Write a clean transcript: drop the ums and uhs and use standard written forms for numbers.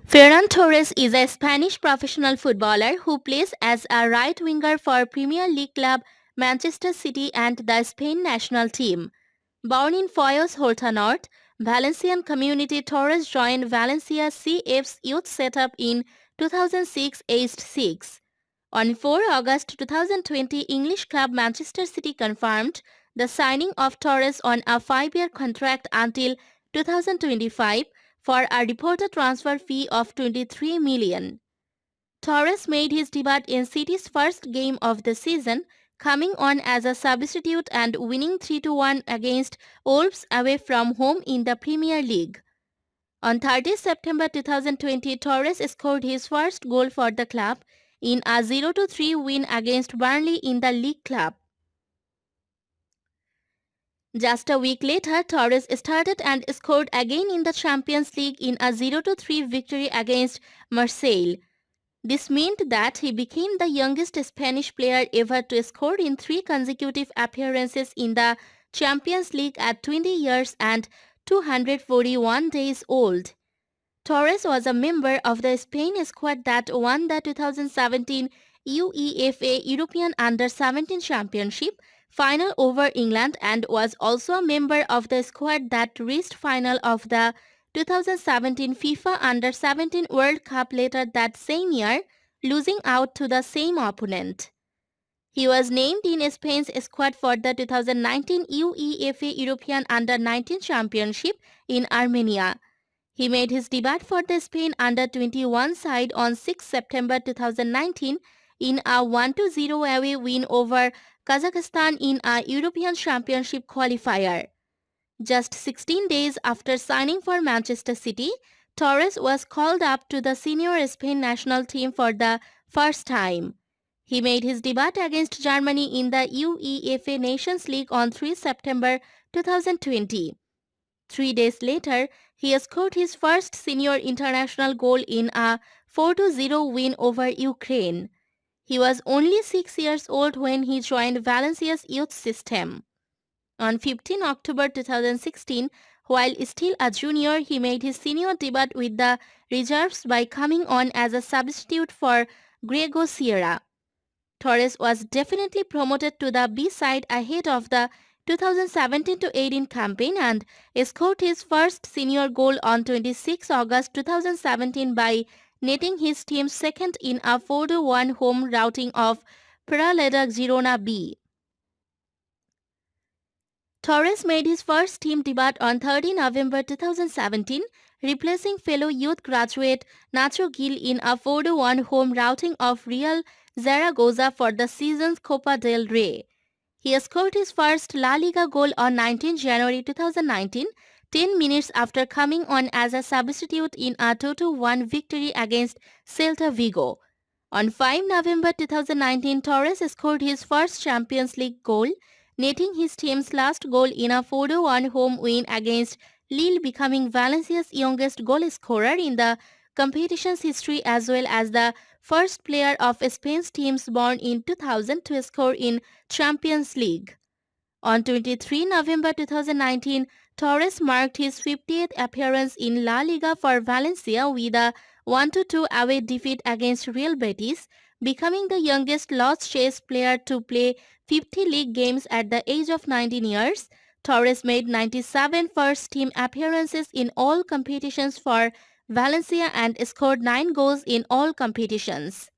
Ferran Torres is a Spanish professional footballer who plays as a right winger for Premier League club Manchester City and the Spain national team. Born in Foyos, Horta North, Valencian community, Torres joined Valencia CF's youth setup in 2006, aged 6. On 4 August 2020, English club Manchester City confirmed the signing of Torres on a 5-year contract until 2025 for a reported transfer fee of 23 million. Torres made his debut in City's first game of the season, coming on as a substitute and winning 3-1 against Wolves away from home in the Premier League. On 30 September 2020, Torres scored his first goal for the club in a 0-3 win against Burnley in the League Cup. Just a week later, Torres started and scored again in the Champions League in a 0-3 victory against Marseille. This meant that he became the youngest Spanish player ever to score in 3 consecutive appearances in the Champions League at 20 years and 241 days old. Torres was a member of the Spain squad that won the 2017 UEFA European Under-17 Championship final over England and was also a member of the squad that reached final of the 2017 FIFA Under-17 World Cup later that same year, losing out to the same opponent. He was named in Spain's squad for the 2019 UEFA European Under-19 Championship in Armenia. He made his debut for the Spain Under-21 side on 6 September 2019 in a 1-0 away win over Kazakhstan in a European Championship qualifier. Just 16 days after signing for Manchester City, Torres was called up to the senior Spain national team for the first time. He made his debut against Germany in the UEFA Nations League on 3 September 2020. 3 days later, he scored his first senior international goal in a 4-0 win over Ukraine. He was only 6 years old when he joined Valencia's youth system. On 15 October 2016, while still a junior, he made his senior debut with the reserves by coming on as a substitute for Grego Sierra. Torres was definitely promoted to the B side ahead of the 2017-18 campaign and scored his first senior goal on 26 August 2017 by netting his team's second in a 4-1 home routing of Paraleda Girona B. Torres made his first team debut on 30 November 2017, replacing fellow youth graduate Nacho Gil in a 4-1 home routing of Real Zaragoza for the season's Copa del Rey. He scored his first La Liga goal on 19 January 2019, 10 minutes after coming on as a substitute in a 2-1 victory against Celta Vigo. On 5 November 2019, Torres scored his first Champions League goal, netting his team's last goal in a 4-1 home win against Lille, becoming Valencia's youngest goal scorer in the competition's history as well as the first player of Spain's teams born in 2000 to score in Champions League. On 23 November 2019, Torres marked his 50th appearance in La Liga for Valencia with a 1-2 away defeat against Real Betis, becoming the youngest Los Chase player to play 50 league games at the age of 19 years. Torres made 97 first-team appearances in all competitions for Valencia and scored 9 goals in all competitions.